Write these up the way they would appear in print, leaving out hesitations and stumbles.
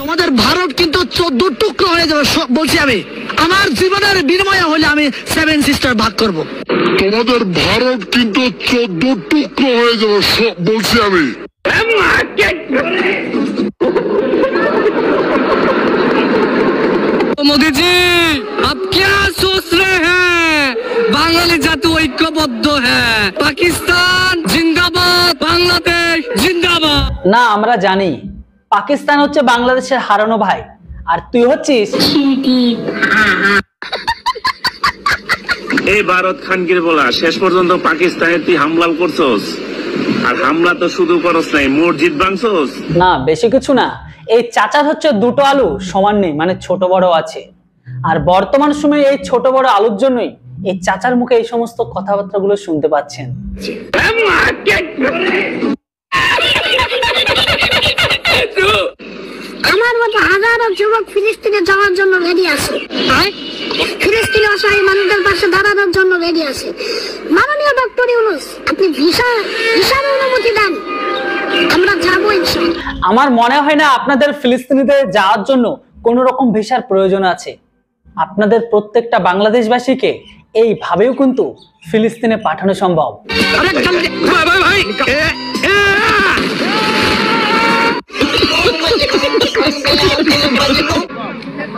তোমাদের ভারত কিন্তু 14 টুকরো হয়ে যাবে বলছি আমি। আমার জীবনের বিনিময়ে হলে আমি 7 সিস্টার ভাগ করব। তোমাদের ভারত কিন্তু 14 টুকরো হয়ে যাবে বলছি আমি। मोदी जी अब क्या सोच रहे हैं? बांग्लादेश জাতি ঐক্যবদ্ধ হ্যাঁ, পাকিস্তান জিন্দাবাদ, বাংলাদেশ জিন্দাবাদ। না, আমরা জানি পাকিস্তান হচ্ছে বাংলাদেশের হারানো ভাই, আর তুই হচ্ছিস এই ভারত খানগির বলা। শেষ পর্যন্ত পাকিস্তানে তুই হামলা করছস, আর হামলা তো শুধু করস নাই, মসজিদ ভাঙছস। না, বেশি কিছু না। এই চাচার হচ্ছে দুটো আলু সমান নেই, মানে ছোট বড় আছে। আর বর্তমান সময়ে এই ছোট বড় আলুর জন্যই এই চাচার মুখে এই সমস্ত কথাবার্তা গুলো শুনতে পাচ্ছেন। আমার মতো হাজারো যুবক ফিলিস্তিনে যাওয়ার জন্য রেডি আছে। ফিলিস্তিনি অসহায় মানুষদের পাশে দাঁড়ানোর জন্য রেডি আছে। মাননীয় ডক্টর ইউনূস, আপনি ভিসার অনুমতি দেন, আমরা যাবো ইনশাআল্লাহ। আমার মনে হয় না আপনাদের ফিলিস্তিনিতে যাওয়ার জন্য কোনো রকম ভিসার প্রয়োজন আছে। আপনাদের প্রত্যেকটা বাংলাদেশবাসীকে এইভাবেও কিন্তু ফিলিস্তিনে পাঠানো সম্ভব।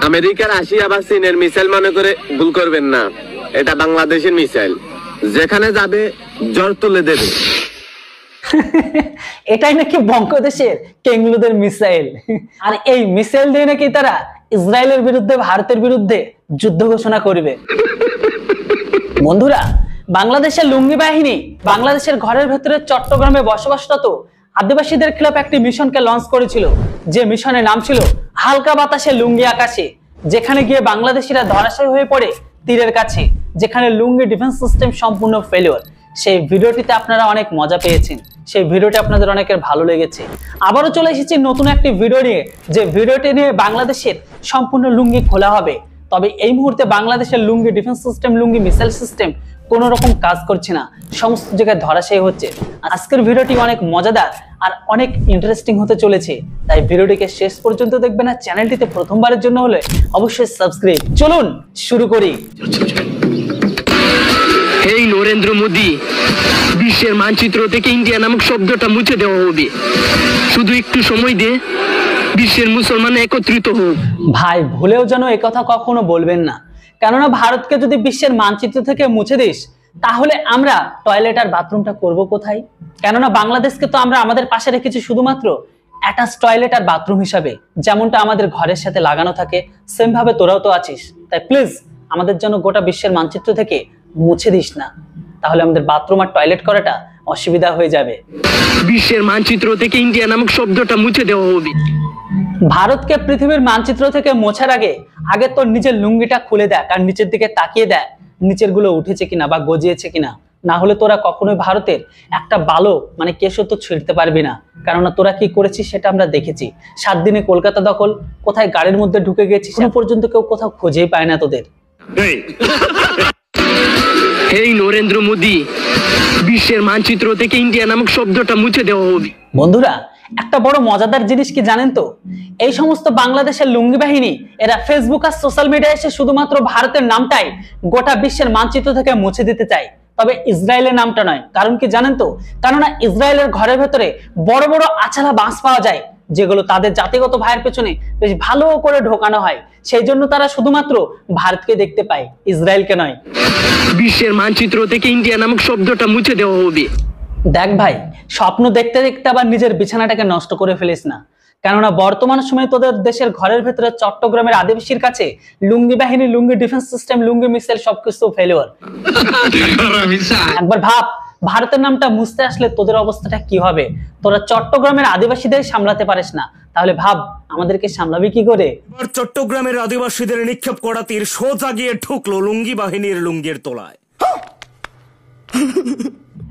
আমেরিকার 80 আবার চীনের মিসাইল মনে করে ভুল করবেন না, এটা বাংলাদেশের মিসাইল, যেখানে যাবে জ্বর তুলে দেবে। এটাই নাকি বঙ্গদেশের কেঙ্গুলুদের মিসাইল, আর এই মিসাইল দিয়ে নাকি তারা ইসরায়েলের বিরুদ্ধে, ভারতের বিরুদ্ধে যুদ্ধ ঘোষণা করবে। বন্ধুরা, বাংলাদেশের লুঙ্গি বাহিনী বাংলাদেশের ঘরের ভেতরে চট্টগ্রামে বসবাসরত আদিবাসীদের খেলাফ একটি মিশনকে লঞ্চ করেছিল, যে মিশনের নাম ছিল হালকা বাতাসে লুঙ্গি আকাশে, যেখানে গিয়ে বাংলাদেশিরা ধরাশায়ী হয়ে পড়ে তীরের কাছে, যেখানে লুঙ্গি ডিফেন্স সিস্টেম সম্পূর্ণ ফেলিওর। সেই ভিডিওটিতে আপনারা অনেক মজা পেয়েছেন, সেই ভিডিওটি আপনাদের অনেকের ভালো লেগেছে। আবারও চলে এসেছি নতুন একটি ভিডিও নিয়ে, যে ভিডিওটি নিয়ে বাংলাদেশের সম্পূর্ণ লুঙ্গি খোলা হবে। তবে এই মুহূর্তে বাংলাদেশের লুঙ্গি ডিফেন্স সিস্টেম, লুঙ্গি মিসাইল সিস্টেম কোনো রকম কাজ করছে না, সমস্ত জায়গায় ধরাশায়ী হচ্ছে। আজকের ভিডিওটি অনেক মজাদার আর অনেক ইন্টারেস্টিং হতে চলেছে, তাই ভিডিওটিকে শেষ পর্যন্ত দেখবেন। আর চ্যানেলটিতে প্রথমবারের জন্য হলে অবশ্যই সাবস্ক্রাইব। চলুন শুরু করি। এই নরেন্দ্র মোদি, বিশ্বের মানচিত্র থেকে ইন্ডিয়া নামক শব্দটা মুছে দেওয়া হবে। শুধু একটু সময় দে, বিশ্বের মুসলমান একত্রিত হোক। ভাই, ভুলেও যেন একথা কখনো বলবেন না, কেননা ভারতকে যদি বিশ্বের মানচিত্র থেকে মুছে দিস, তাহলে আমরা টয়লেট আর বাথরুমটা করব কোথায়? কেননা বাংলাদেশকে তো আমরা আমাদের পাশে রেখেছি শুধুমাত্র অ্যাটাচ টয়লেট আর বাথরুম হিসাবে, যেমনটা আমাদের ঘরের সাথে লাগানো থাকে, সেম ভাবে তোরাও তো আছিস। তাই প্লিজ আমাদের জন্য গোটা বিশ্বের মানচিত্র থেকে মুছে দিস না, তাহলে আমাদের বাথরুম আর টয়লেট করাটা অসুবিধা হয়ে যাবে। বিশ্বের মানচিত্র থেকে ইন্ডিয়া নামক শব্দটা মুছে দেওয়া হবে। ভারতকে পৃথিবীর মানচিত্র থেকে মোছার আগে তোর নিজের লুঙ্গিটা খুলে দেখ, আর নিচের দিকে তাকিয়ে দেখ নিচের গুলো উঠেছে কিনা বা গজিয়েছে কিনা। না হলে তোরা কখনোই ভারতের একটা বালো মানে কেশও তো ছিঁড়তে পারবি না, কেননা তোরা কি করেছিস সেটা আমরা দেখেছি। 7 দিনে কলকাতা দখল, কোথায় গাড়ির মধ্যে ঢুকে গেছিস, এখনো পর্যন্ত কেউ কোথাও খুঁজেই পায় না তোদের। এই নরেন্দ্র মোদি, বিশ্বের মানচিত্র থেকে ইন্ডিয়া নামক শব্দটা মুছে দেওয়া হবে। বন্ধুরা, একটা বড় মজাদার জিনিস কি জানেন তো? এই সমস্ত বাংলাদেশের লুঙ্গি বাহিনী এরা ফেসবুক আর সোশ্যাল মিডিয়ায় এসে শুধুমাত্র ভারতের নামটাই গোটা বিশ্বের মানচিত্র থেকে মুছে দিতে চায়, তবে ইসরায়েলের নামটা নয়। কারণ কি জানেন তো? কেননা ইসরায়েলের ঘরের ভেতরে বড় বড় আছালা বাঁশ পাওয়া যায়, যেগুলো তাদের জাতিগত ভাইয়ের পেছনে বেশ ভালো করে ঢোকানো হয়। সেই জন্য তারা শুধুমাত্র ভারতকে দেখতে পায়, ইসরায়েলকে নয়। বিশ্বের মানচিত্র থেকে ইন্ডিয়া নামক শব্দটা মুছে দেওয়া হবে। দেখ ভাই, স্বপ্ন দেখতে দেখতে আবার নিজের বিছানাটাকে নষ্ট করে ফেলিস না, কেননা বর্তমান সময়ে তোদের দেশের ঘরের ভেতরে চট্টগ্রামের আদিবাসীর কাছে লুঙ্গি বাহিনী, লুঙ্গি ডিফেন্স সিস্টেম, লুঙ্গি মিসাইল সবকিছু ফেলিওর। একবার ভাব, ভারতের নামটা মুছতে আসলে তোদের অবস্থাটা কি হবে? তোরা চট্টগ্রামের আদিবাসীদের সামলাতে পারিস না, তাহলে ভাব আমাদেরকে সামলাবি কি করে? চট্টগ্রামের আদিবাসীদের নিক্ষেপ করা তীর সোজা গিয়ে ঢুকলো লুঙ্গি বাহিনীর লুঙ্গির তলায়।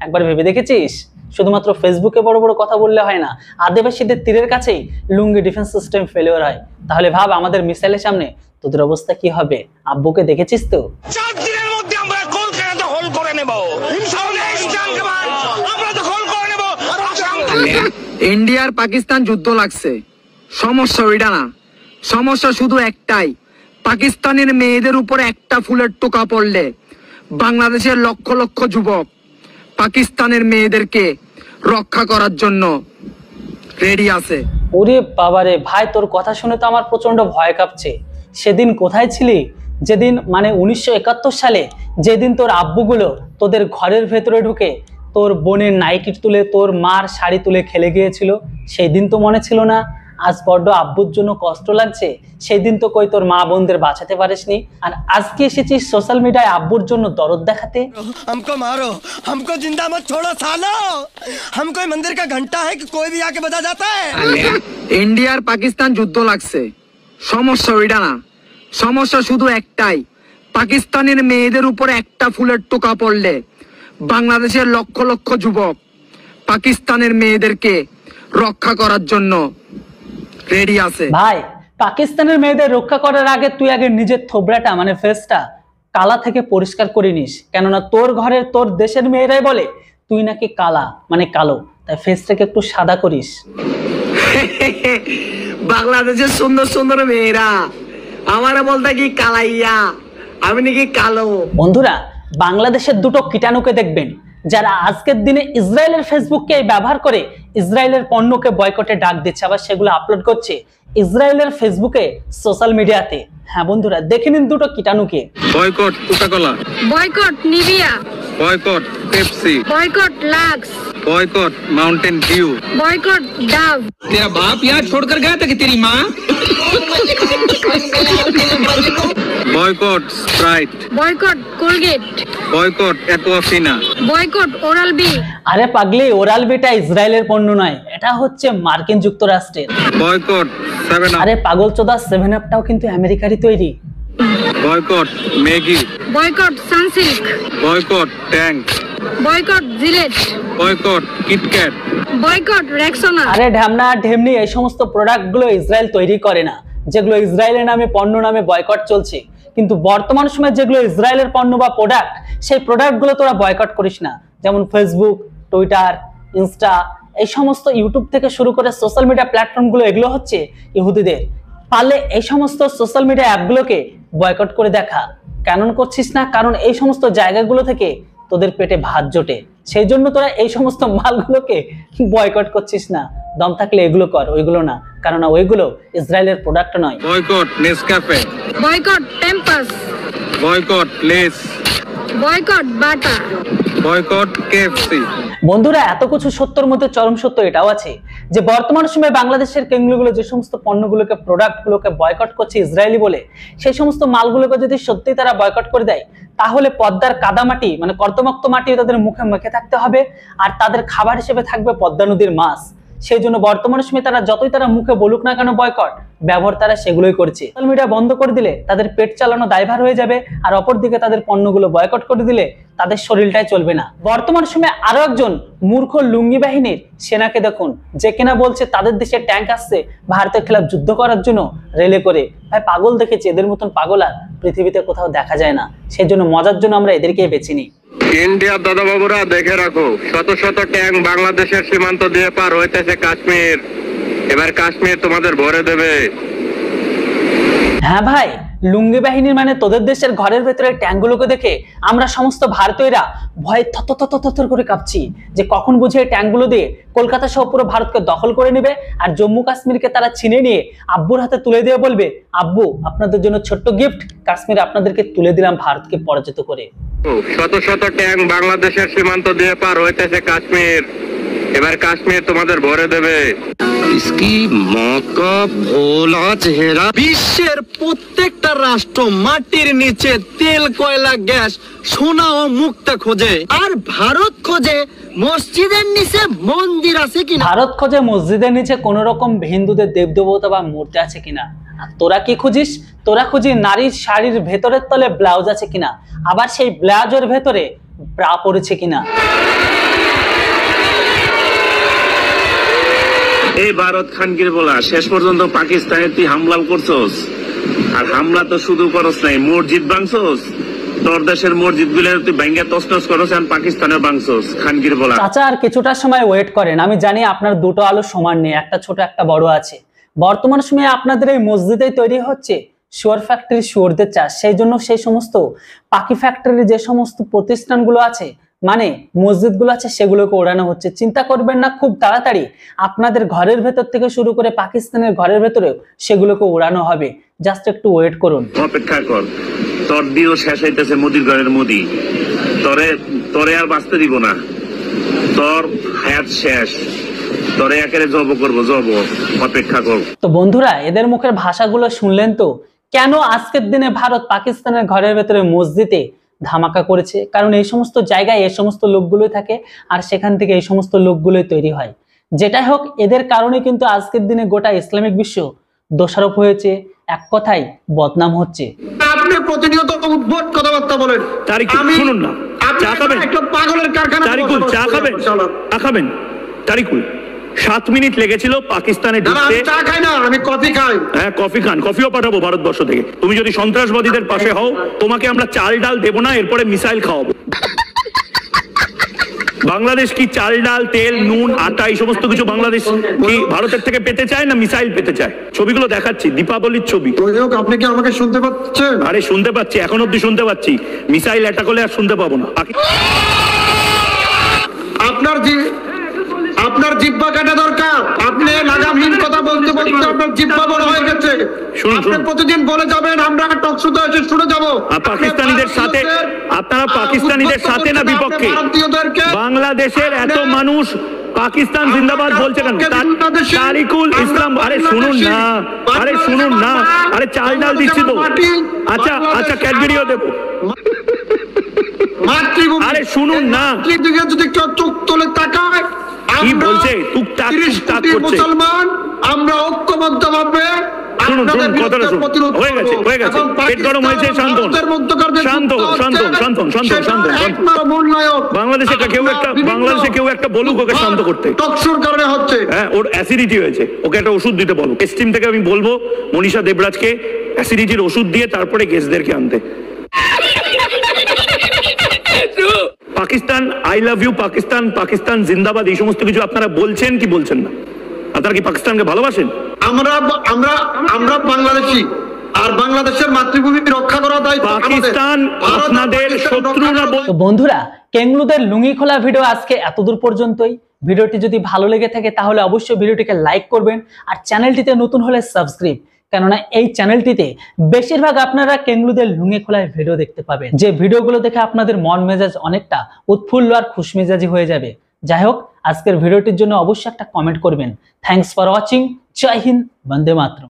একবার ভেবে দেখেছিস? শুধুমাত্র ফেসবুকে বড় বড় কথা বললে হয় না, আদিবাসীদের তীরের কাছেই লুঙ্গি ডিফেন্স সিস্টেম ফেলিওর হয়। তাহলে ভাব আমাদের মিসাইলের সামনে তোদের অবস্থা কি হবে? আব্বুকে দেখেছিস তো? 4 দিনের মধ্যে আমরা কলকাতা দখল করে নেব। আমরা দখল করে নেব। ইন্ডিয়া আর পাকিস্তান যুদ্ধ লাগছে, সমস্যা ওইটা না, সমস্যা শুধু একটাই, পাকিস্তানের মেয়েদের উপর একটা ফুলের টোকা পড়লে বাংলাদেশের লক্ষ লক্ষ যুবক পাকিস্তানের মেয়েদেরকে রক্ষা করার জন্য রেডি আছে। ওরে বাবারে ভাই, তোর কথা শুনে তো আমার প্রচন্ড ভয় কাঁপছে। সেদিন কোথায় ছিলি যেদিন মানে 1971 সালে যেদিন তোর আব্বুগুলো তোদের ঘরের ভেতরে ঢুকে তোর বোনের নাইটি তুলে তোর মার শাড়ি তুলে খেলে গিয়েছিল? সেই দিন তো মনে ছিল না? আজ বড্ড আব্বুর জন্য কষ্ট লাগছে। সেই দিন তো কই তোর মা বোনদের বাঁচাতে পারিসনি, আর আজকে এসেছিস সোশ্যাল মিডিয়ায় আব্বুর জন্য দরদ দেখাতে। हमको मारो, हमको जिंदा मत छोड़ो सालो। हम कोई मंदिर का घंटा है कि कोई भी आके बजा जाता है। ইন্ডিয়ার পাকিস্তান যুদ্ধ লাগছে, সমস্যা ওইটা না, সমস্যা শুধু একটাই, পাকিস্তানের মেয়েদের উপর একটা ফুলের টোকা পড়লে বাংলাদেশের লক্ষ লক্ষ যুবক পাকিস্তানের মেয়েদেরকে রক্ষা করার জন্য রেডি আছে। ভাই, পাকিস্তানের মেয়েদের রক্ষা করার আগে তুই আগে নিজের থোবড়াটা মানে ফেসটা কালা থেকে পরিষ্কার করে নিস, কেননা তোর ঘরের তোর দেশের মেয়েরাই বলে তুই নাকি কালা মানে কালো, তাই ফেসটাকে একটু সাদা করিস। বাংলাদেশের সুন্দর সুন্দর মেয়েরা আমারে বলতে কি কালাইয়া, আমি নাকি কালো। বন্ধুরা, বাংলাদেশের দুটো কীটাণুকে দেখবেন যারা আজকের দিনে ইসরায়েলের ফেসবুককে ব্যবহার করে ইসরায়েলের পণ্যকে বয়কটে ডাক দিচ্ছে, আবার সেগুলো আপলোড করছে ইসরায়েলের ফেসবুকে সোশ্যাল মিডিয়াতে। হ্যাঁ বন্ধুরা, দেখে নিন দুটো কীটাণুকে। Boycott Coca Cola, boycott Nivea, boycott Pepsi, boycott Lux, boycott Mountain Dew, boycott Dove. तेरा बाप यहाँ छोड़कर गया था कि तेरी माँ? Boycott Sprite, boycott Colgate, boycott Aquafina, boycott Oral B. আরে পাগলি, ওরাল বিটা ইসরায়েলের পণ্য নয়, এটা হচ্ছে মার্কিন যুক্তরাষ্ট্রের। বয়কট 7 আপ, আরে পাগল চোদা, 7 আপটাও কিন্তু আমেরিকারই তৈরি। Boycott Maggi, boycott Sunsilk, boycott tank, boycott JELET, boycott KitKat, boycott Rexona. আরে ঢ্যামনা ঢেমনি, এই সমস্ত প্রোডাক্টগুলো ইসরায়েল তৈরি করে না, যেগুলো ইসরায়েলের নামে পণ্য নামে বয়কট চলছে। কিন্তু বর্তমান সময়ে যেগুলো ইসরায়েলের পণ্য বা প্রোডাক্ট, সেই প্রোডাক্টগুলো তোরা বয়কট করিস না। যেমন ফেসবুক, টুইটার, ইনস্টা, এই সমস্ত ইউটিউব থেকে শুরু করে সোশ্যাল মিডিয়া প্ল্যাটফর্মগুলো, এগুলো হচ্ছে ইহুদিদের। পারলে এই সমস্ত সোশ্যাল মিডিয়া অ্যাপগুলোকে বয়কট করে দেখা। কেন করছিস না? কারণ এই সমস্ত জায়গাগুলো থেকে তোদের পেটে ভাত জোটে, সেই জন্য তোরা এই সমস্ত মালগুলোকে বয়কট করছিস না। দম থাকলে এগুলো কর, ওইগুলো না, কারণ ওইগুলো ইসরায়েলের প্রোডাক্ট নয়। বয়কট নেসক্যাফে, বয়কট টেম্পাস, boycott Lays, boycott Bata, boycott KFC. বন্ধুরা, এত কিছু সত্যর মধ্যে চরম সত্য এটাও আছে যে বর্তমান সময়ে বাংলাদেশের কেন্দ্রগুলো যে সমস্ত পণ্যগুলোকে প্রোডাক্টগুলোকে বয়কট করছে ইসরায়েলি বলে, সেই সমস্ত মালগুলোকে যদি সত্যি তারা বয়কট করে দেয়, তাহলে পদ্মার কাদামাটি মানে কর্দমাক্ত মাটি তাদের মুখে মুখে থাকতে হবে, আর তাদের খাবার হিসেবে থাকবে পদ্মা নদীর মাছ। সেই জন্য বর্তমান সময়ে তারা যতই তারা মুখে বলুক না কেন বয়কট, ব্যবহার তারা সেগুলোই করছে। সোশ্যাল মিডিয়া বন্ধ করে দিলে তাদের পেট চালানো দায়ভার হয়ে যাবে, আর অপরদিকে তাদের পণ্যগুলো বয়কট করে দিলে তাদের শরীরটাই চলবে না। বর্তমান সময়ে আরো একজন মূর্খ লুঙ্গি বাহিনীর সেনাকে দেখুন, যে কিনা বলছে তাদের দেশে ট্যাঙ্ক আসছে ভারতের খেলাফ যুদ্ধ করার জন্য রেলে করে। ভাই পাগল দেখেছি, এদের মতন পাগল আর পৃথিবীতে কোথাও দেখা যায় না। সেই জন্য মজার জন্য আমরা এদেরকেই বেছে নিই। ইন্ডিয়ার দাদাবাবুরা দেখে রাখো, শত শত ট্যাঙ্ক বাংলাদেশের সীমান্ত দিয়ে পার হইতেছে কাশ্মীর। এবার কাশ্মীর তোমাদের ভরে দেবে। হ্যাঁ ভাই, লুঙ্গি বাহিনীর মানে তোদের দেশের ঘরের ভেতরে ট্যাঙ্কগুলোকে দেখে আমরা সমস্ত ভারতীয়রা ভয়ে থর করে কাঁপছি যে কখন বুঝে এই ট্যাঙ্কগুলো দিয়ে কলকাতা সহ পুরো ভারতকে দখল করে নেবে, আর জম্মু কাশ্মীরকে তারা ছিনে নিয়ে আব্বুর হাতে তুলে দিয়ে বলবে, আব্বু আপনাদের জন্য ছোট্ট গিফট, কাশ্মীর আপনাদেরকে তুলে দিলাম ভারতকে পরাজিত করে। শত শত ট্যাঙ্ক বাংলাদেশের সীমান্ত দিয়ে পার হইতেছে কাশ্মীর। এবার কাশ্মীর তোমাদের ভরে দেবে। বিশ্বের প্রত্যেকটা রাষ্ট্র মাটির নিচে তেল, কয়লা, গ্যাস, সোনা ও মুক্তা খোঁজে, আর ভারত খোঁজে মসজিদের নিচে মন্দির আছে কিনা। ভারত খোঁজে মসজিদের নিচে কোন রকম হিন্দুদের দেবদেবতা বা মূর্তি আছে কিনা। আর তোরা কি খুঁজিস? তোরা খুঁজি নারীর শাড়ির ভেতরের তলে ব্লাউজ আছে কিনা, আবার সেই ব্লাউজের ভেতরে ব্রা পড়েছে কিনা। এই ভারত খানগির বলা, শেষ পর্যন্ত পাকিস্তানে তুই হামলা করছস, আর হামলা তো শুধু করস নাই, মসজিদ ভাঙছস। তোর দেশের মসজিদ গুলো তুই ভাঙ্গা তছনছ করস, আর পাকিস্তানের ভাঙছস। খানগির বলা চাচা আর কিছুটা সময় ওয়েট করেন, আমি জানি আপনার দুটো আলো সমান নেই, একটা ছোট একটা বড় আছে। বর্তমান সময়ে আপনাদের এই মসজিদে তৈরি হচ্ছে শুয়োর ফ্যাক্টরি, শুয়োরদের চাষ। সেই জন্য সেই সমস্ত পাখি ফ্যাক্টরির যে সমস্ত প্রতিষ্ঠানগুলো আছে, মানে মসজিদগুলো আছে, সেগুলোকে ওড়ানো হচ্ছে। চিন্তা করবেন না, খুব তাড়াতাড়ি আপনাদের ঘরের ভেতর থেকে শুরু করে পাকিস্তানের ঘরের ভেতরেও সেগুলোকে ওড়ানো হবে। জাস্ট একটু ওয়েট করুন, অপেক্ষা কর। তোর দিও শেষ হইতেছে মোদির ঘরের মোদি। তোরে আর বাঁচতে দিব না, তোর হায়াত শেষ। তোরে একেবারে জব করবো, জব। অপেক্ষা কর। তো বন্ধুরা, এদের মুখের ভাষাগুলো শুনলেন তো, কেন আজকের দিনে ভারত পাকিস্তানের ঘরের ভেতরে মসজিদে ধামাকা করেছে? কারণ এই সমস্ত জায়গায় এই সমস্ত লোকগুলোই থাকে, আর সেখান থেকে এই সমস্ত লোকগুলোই তৈরি হয়। যেটাই হোক, এদের কারণে কিন্তু আজকের দিনে গোটা ইসলামিক বিশ্ব দোষারোপ হয়েছে, এক কথায় বদনাম হচ্ছে। আপনি প্রতিনিয়ত উদ্ভট কথাবার্তা বলেন। শুনুন না, চা খাবেন? একটা পাগলের কারখানা। তারিকুল, চা খাবেন? চা খাবেন? তারিকুল, 7 মিনিট লেগেছিল পাকিস্তানে ঢুকতে। চা খাই না, আমি কফি খাই। হ্যাঁ, কফি খান। কফিও পাঠাবো ভারতবর্ষ থেকে। তুমি যদি সন্ত্রাসবাদীদের পাশে হও, তোমাকে আমরা চাল ডাল দেবো না, এরপরে মিসাইল খাওয়াবো। বাংলাদেশ কি চাল ডাল, তেল, নুন, আটা এই সমস্ত কিছু বাংলাদেশ কি ভারতের থেকে পেতে চায়, না মিসাইল পেতে চায়? ছবিগুলো দেখাচ্ছি, দীপাবলির ছবি। আপনি কি আমাকে শুনতে পাচ্ছেন? আরে শুনতে পাচ্ছি, এখন অব্দি শুনতে পাচ্ছি। মিসাইল অ্যাটাক হলে আর শুনতে পাবো না। আপনার জিহ্বা কাটা দরকার। আপনি লাগামহীন কথা বলতে বলতে আপনার জিহ্বা বড় হয়ে গেছে। আপনি প্রতিদিন বলে যাবেন, আমরা টক শোতে এসে শুনে যাবো। পাকিস্তানিদের সাথে, আপনারা পাকিস্তানিদের সাথে না বিপক্ষে? বাংলাদেশের এত মানুষ পাকিস্তান জিন্দাবাদ বলছে কেন? তারিকুল ইসলাম, আরে শুনুন না, আরে শুনুন না, আরে চাল ডাল দিচ্ছি তো। আচ্ছা আচ্ছা, ক্যাডবেরিও দেবো। আরে শুনুন না, যদি কেউ চোখ তোলে তাকায়, কি বলছে? টুকটাক টুকটাক করছে। মুসলমান আমরা ঐক্যবদ্ধভাবে। শুনুন শুনুন, কথাটা শুনুন। হয়ে গেছে, হয়ে গেছে, পেট গরম হয়েছে। শান্ত শান্ত শান্ত শান্ত শান্ত শান্ত। বাংলাদেশে কেউ একটা বলুক ওকে শান্ত করতে। টকশোর কারণে হচ্ছে। হ্যাঁ, ওর অ্যাসিডিটি হয়েছে, ওকে একটা ওষুধ দিতে বলো। টেস্টিম থেকে আমি বলবো মনীষা দেবরাজকে অ্যাসিডিটির ওষুধ দিয়ে তারপরে গেস্টদেরকে আনতে। Pakistan, I love you Pakistan, Pakistan জিন্দাবাদ, এই সমস্ত কিছু আপনারা বলছেন কি বলছেন না? আপনারা কি পাকিস্তানকে ভালোবাসেন? আমরা বাংলাদেশী, আর বাংলাদেশের মাতৃভূমি রক্ষা করা দায়িত্ব পাকিস্তান আপনাদের শত্রু না। তো বন্ধুরা, কেংলুদের লুঙ্গি খোলা ভিডিও আজকে এতদূর পর্যন্তই। ভিডিওটি যদি ভালো লেগে থাকে তাহলে অবশ্যই ভিডিওটিকে লাইক করবেন, আর চ্যানেলটিতে নতুন হলে সাবস্ক্রাইব। কেননা এই চ্যানেলটিতে বেশিরভাগ আপনারা কেংলুদের লুঙ্গি খোলার ভিডিও দেখতে পাবেন, যে ভিডিওগুলো দেখে আপনাদের মন মেজাজ অনেকটা উৎফুল্ল আর খুশমেজাজি হয়ে যাবে। যাই হোক, আজকের ভিডিওটির জন্য অবশ্যই একটা কমেন্ট করবেন। Thanks for watching. জয় হিন্দ, বন্দে মাতরম।